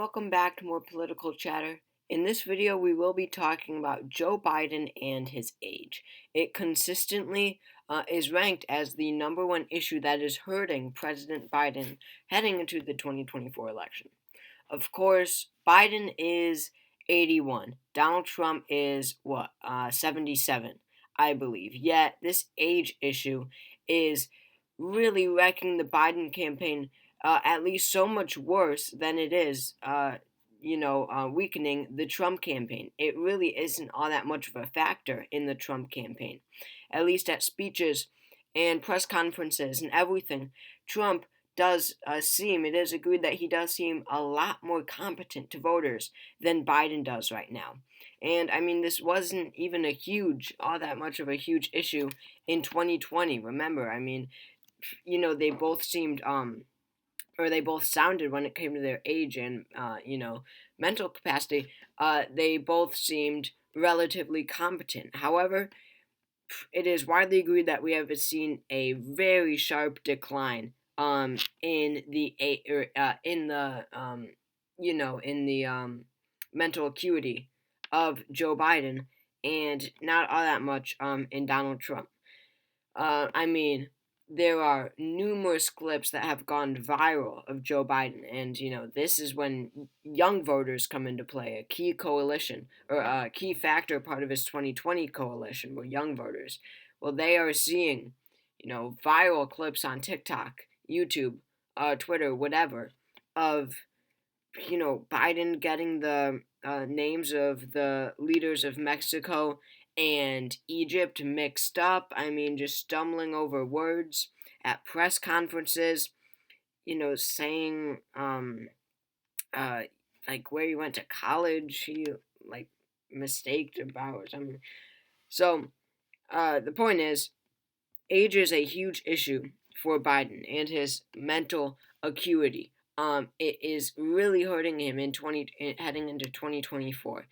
Welcome back to more political chatter. In this video, we will be talking about Joe Biden and his age. It consistently is ranked as the number one issue that is hurting President Biden heading into the 2024 election. Of course, Biden is 81. Donald Trump is 77, I believe. Yet, this age issue is really wrecking the Biden campaign at least so much worse than it is, weakening the Trump campaign. It really isn't all that much of a factor in the Trump campaign, at least at speeches and press conferences and everything. Trump does it is agreed that he does seem a lot more competent to voters than Biden does right now. And I mean, this wasn't even all that much of a huge issue in 2020. Remember, I mean, they both seemed, or they both sounded when it came to their age and, mental capacity, they both seemed relatively competent. However, it is widely agreed that we have seen a very sharp decline in the mental acuity of Joe Biden, and not all that much in Donald Trump. I mean, there are numerous clips that have gone viral of Joe Biden, and this is when young voters come into play. A key coalition or a key factor part of his 2020 coalition were young voters. Well, they are seeing, viral clips on TikTok, YouTube, Twitter, whatever, of Biden getting the names of the leaders of Mexico and Egypt mixed up. I mean, just stumbling over words at press conferences, saying, uh, like where he went to college, he, like, mistaked about or something. So, the point is, age is a huge issue for Biden and his mental acuity. It is really hurting him heading into 2024.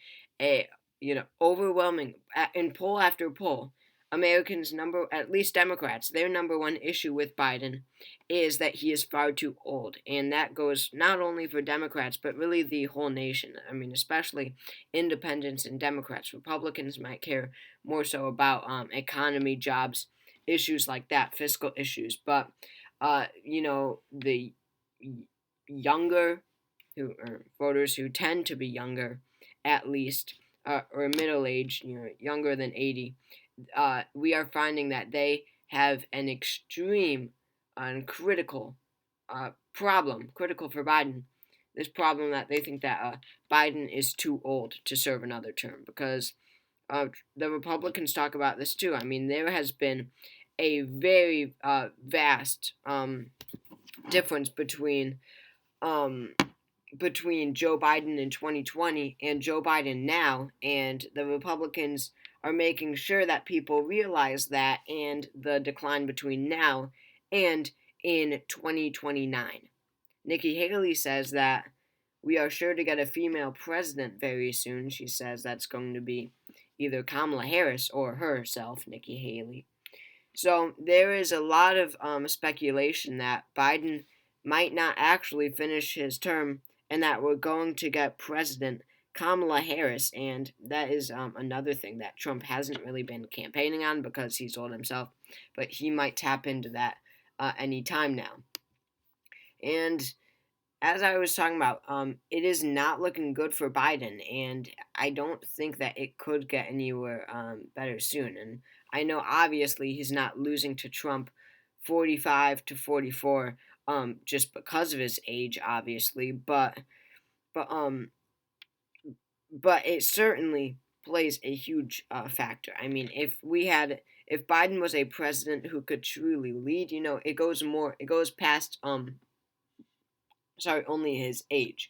Overwhelming in poll after poll, at least Democrats, their number one issue with Biden is that he is far too old, and that goes not only for Democrats but really the whole nation. I mean, especially independents and Democrats. Republicans might care more so about economy, jobs, issues like that, fiscal issues. But the younger voters who tend to be younger, at least, or middle age, younger than 80, we are finding that they have an extreme and critical critical for Biden. This problem that they think that Biden is too old to serve another term, because the Republicans talk about this too. I mean, there has been a very vast difference between Joe Biden in 2020 and Joe Biden now, and the Republicans are making sure that people realize that, and the decline between now and in 2029. Nikki Haley says that we are sure to get a female president very soon. She says that's going to be either Kamala Harris or herself, Nikki Haley. So there is a lot of speculation that Biden might not actually finish his term, and that we're going to get President Kamala Harris. And that is another thing that Trump hasn't really been campaigning on because he's old himself, but he might tap into that any time now. And as I was talking about, it is not looking good for Biden, and I don't think that it could get anywhere better soon. And I know obviously he's not losing to Trump 45 to 44 just because of his age, obviously, but um but it certainly plays a huge factor. I mean, if Biden was a president who could truly lead, it goes past only his age.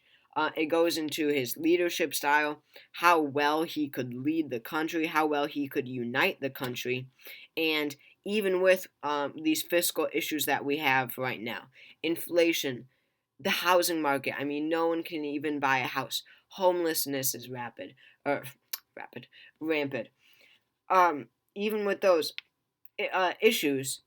It goes into his leadership style, how well he could lead the country, how well he could unite the country, and even with these fiscal issues that we have right now, inflation, the housing market. I mean, no one can even buy a house. Homelessness is rampant. Even with those issues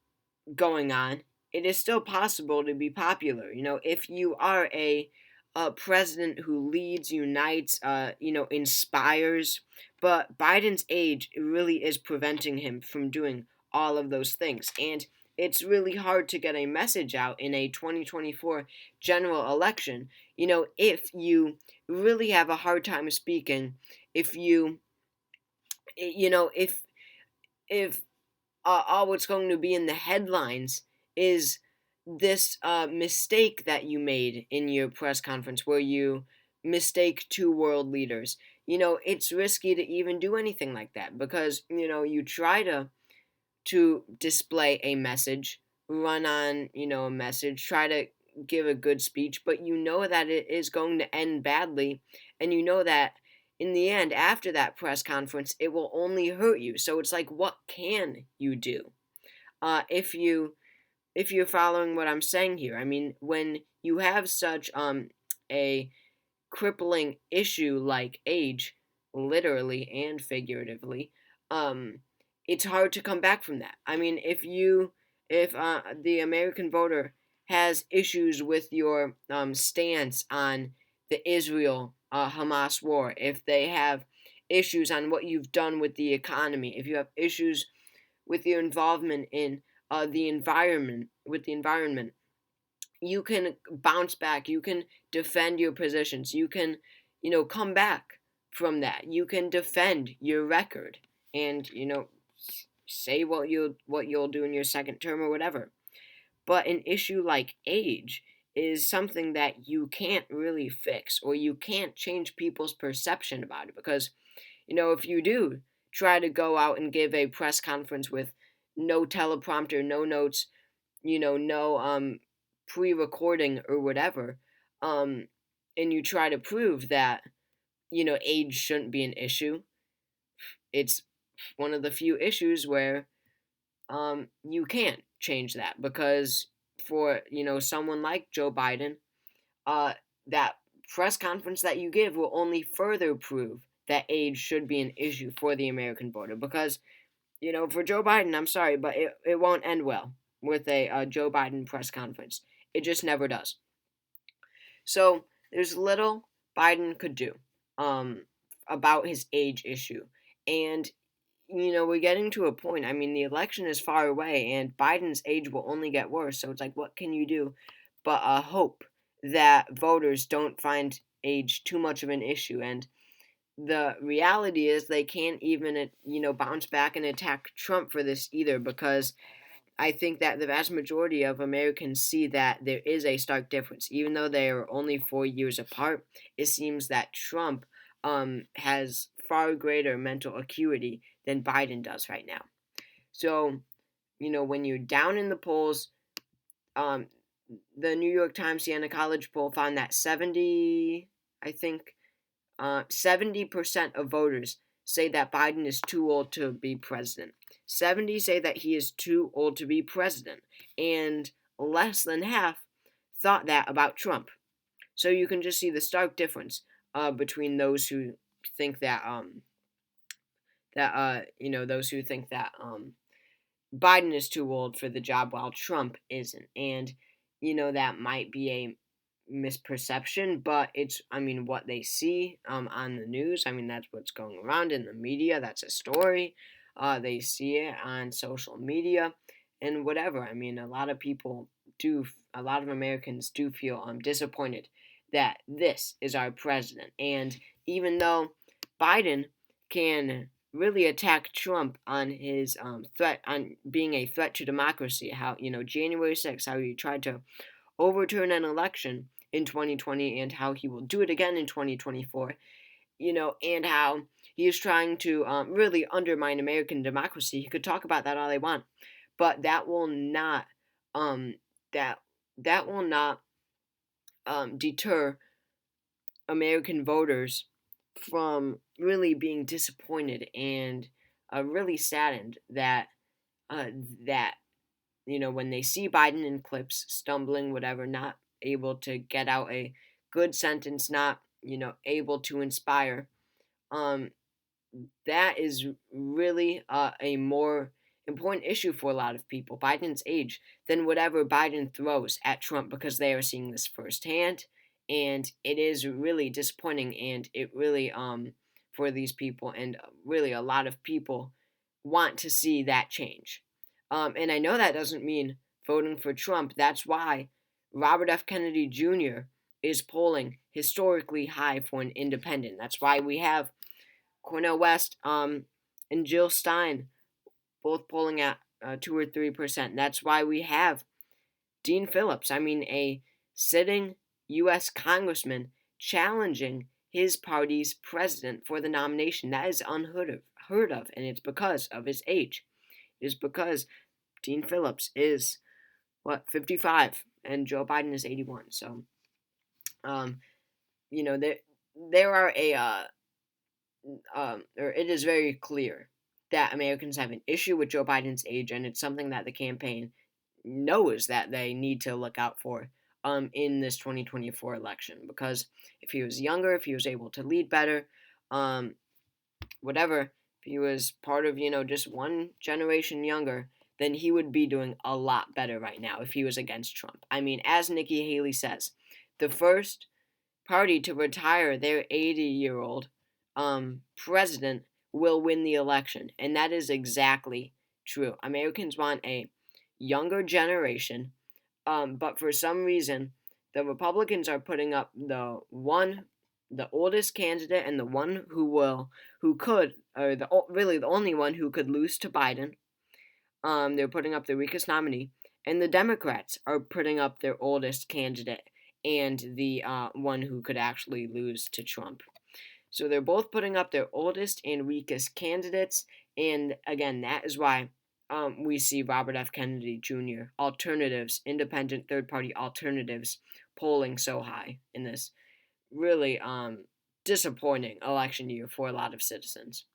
going on, it is still possible to be popular. If you are a a president who leads, unites, inspires. But Biden's age really is preventing him from doing all of those things. And it's really hard to get a message out in a 2024 general election. If you really have a hard time speaking, if you, you know, if all what's going to be in the headlines is this mistake that you made in your press conference where you mistake two world leaders. It's risky to even do anything like that because, you try to display a message, run on, a message, try to give a good speech, but you know that it is going to end badly, and you know that in the end, after that press conference, it will only hurt you. So it's like, what can you do? If you're following what I'm saying here, I mean, when you have such a crippling issue like age, literally and figuratively, um, it's hard to come back from that. I mean, if the American voter has issues with your stance on the Israel Hamas war, if they have issues on what you've done with the economy, if you have issues with your involvement in the environment, you can bounce back. You can defend your positions. You can, come back from that. You can defend your record and, say what you'll do in your second term or whatever. But an issue like age is something that you can't really fix, or you can't change people's perception about it, because, if you do try to go out and give a press conference with no teleprompter, no notes, no pre-recording or whatever, um, and you try to prove that, age shouldn't be an issue, it's one of the few issues where you can't change that, because for, someone like Joe Biden, uh, that press conference that you give will only further prove that age should be an issue for the American voter, because, for Joe Biden, I'm sorry, but it won't end well with a Joe Biden press conference. It just never does. So there's little Biden could do um, about his age issue. And, we're getting to a point. I mean, the election is far away, and Biden's age will only get worse. So it's like, what can you do but hope that voters don't find age too much of an issue? And the reality is they can't even, bounce back and attack Trump for this either, because I think that the vast majority of Americans see that there is a stark difference. Even though they are only 4 years apart, it seems that Trump has far greater mental acuity than Biden does right now. So, when you're down in the polls, um, the New York Times Siena College poll found that 70% of voters say that Biden is too old to be president. 70 say that he is too old to be president, and less than half thought that about Trump. So you can just see the stark difference between those who think that those who think that Biden is too old for the job while Trump isn't, and that might be a misperception, but it's, I mean, what they see on the news. I mean, that's what's going around in the media. That's a story. They see it on social media and whatever. I mean, a lot of Americans do feel disappointed that this is our president. And even though Biden can really attack Trump on his threat, on being a threat to democracy, how, January 6th, how he tried to overturn an election in 2020, and how he will do it again in 2024, and how he is trying to really undermine American democracy. He could talk about that all they want, but that will not that will not deter American voters from really being disappointed and really saddened that uh, that when they see Biden in clips, stumbling, whatever, not able to get out a good sentence, not, able to inspire, um, that is really a more important issue for a lot of people, Biden's age, than whatever Biden throws at Trump, because they are seeing this firsthand, and it is really disappointing, and it really for these people, and really a lot of people want to see that change. And I know that doesn't mean voting for Trump. That's why Robert F. Kennedy Jr. is polling historically high for an independent. That's why we have Cornel West and Jill Stein both polling at 2 or 3%. That's why we have Dean Phillips, a sitting U.S. congressman, challenging his party's president for the nomination. That is heard of, and it's because of his age. It is because Dean Phillips is 55, and Joe Biden is 81. So, um, there are or it is very clear that Americans have an issue with Joe Biden's age, and it's something that the campaign knows that they need to look out for in this 2024 election. Because if he was younger, if he was able to lead better, um, whatever, if he was part of, just one generation younger, then he would be doing a lot better right now if he was against Trump. As Nikki Haley says, the first party to retire their 80-year-old president will win the election. And that is exactly true. Americans want a younger generation, but for some reason, the Republicans are putting up the oldest candidate, and the one really the only one who could lose to Biden. They're putting up the weakest nominee, and the Democrats are putting up their oldest candidate and the one who could actually lose to Trump. So they're both putting up their oldest and weakest candidates, and again, that is why we see Robert F. Kennedy Jr., alternatives, independent third-party alternatives, polling so high in this really disappointing election year for a lot of citizens.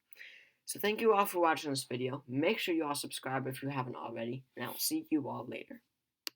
So thank you all for watching this video. Make sure you all subscribe if you haven't already, and I'll see you all later.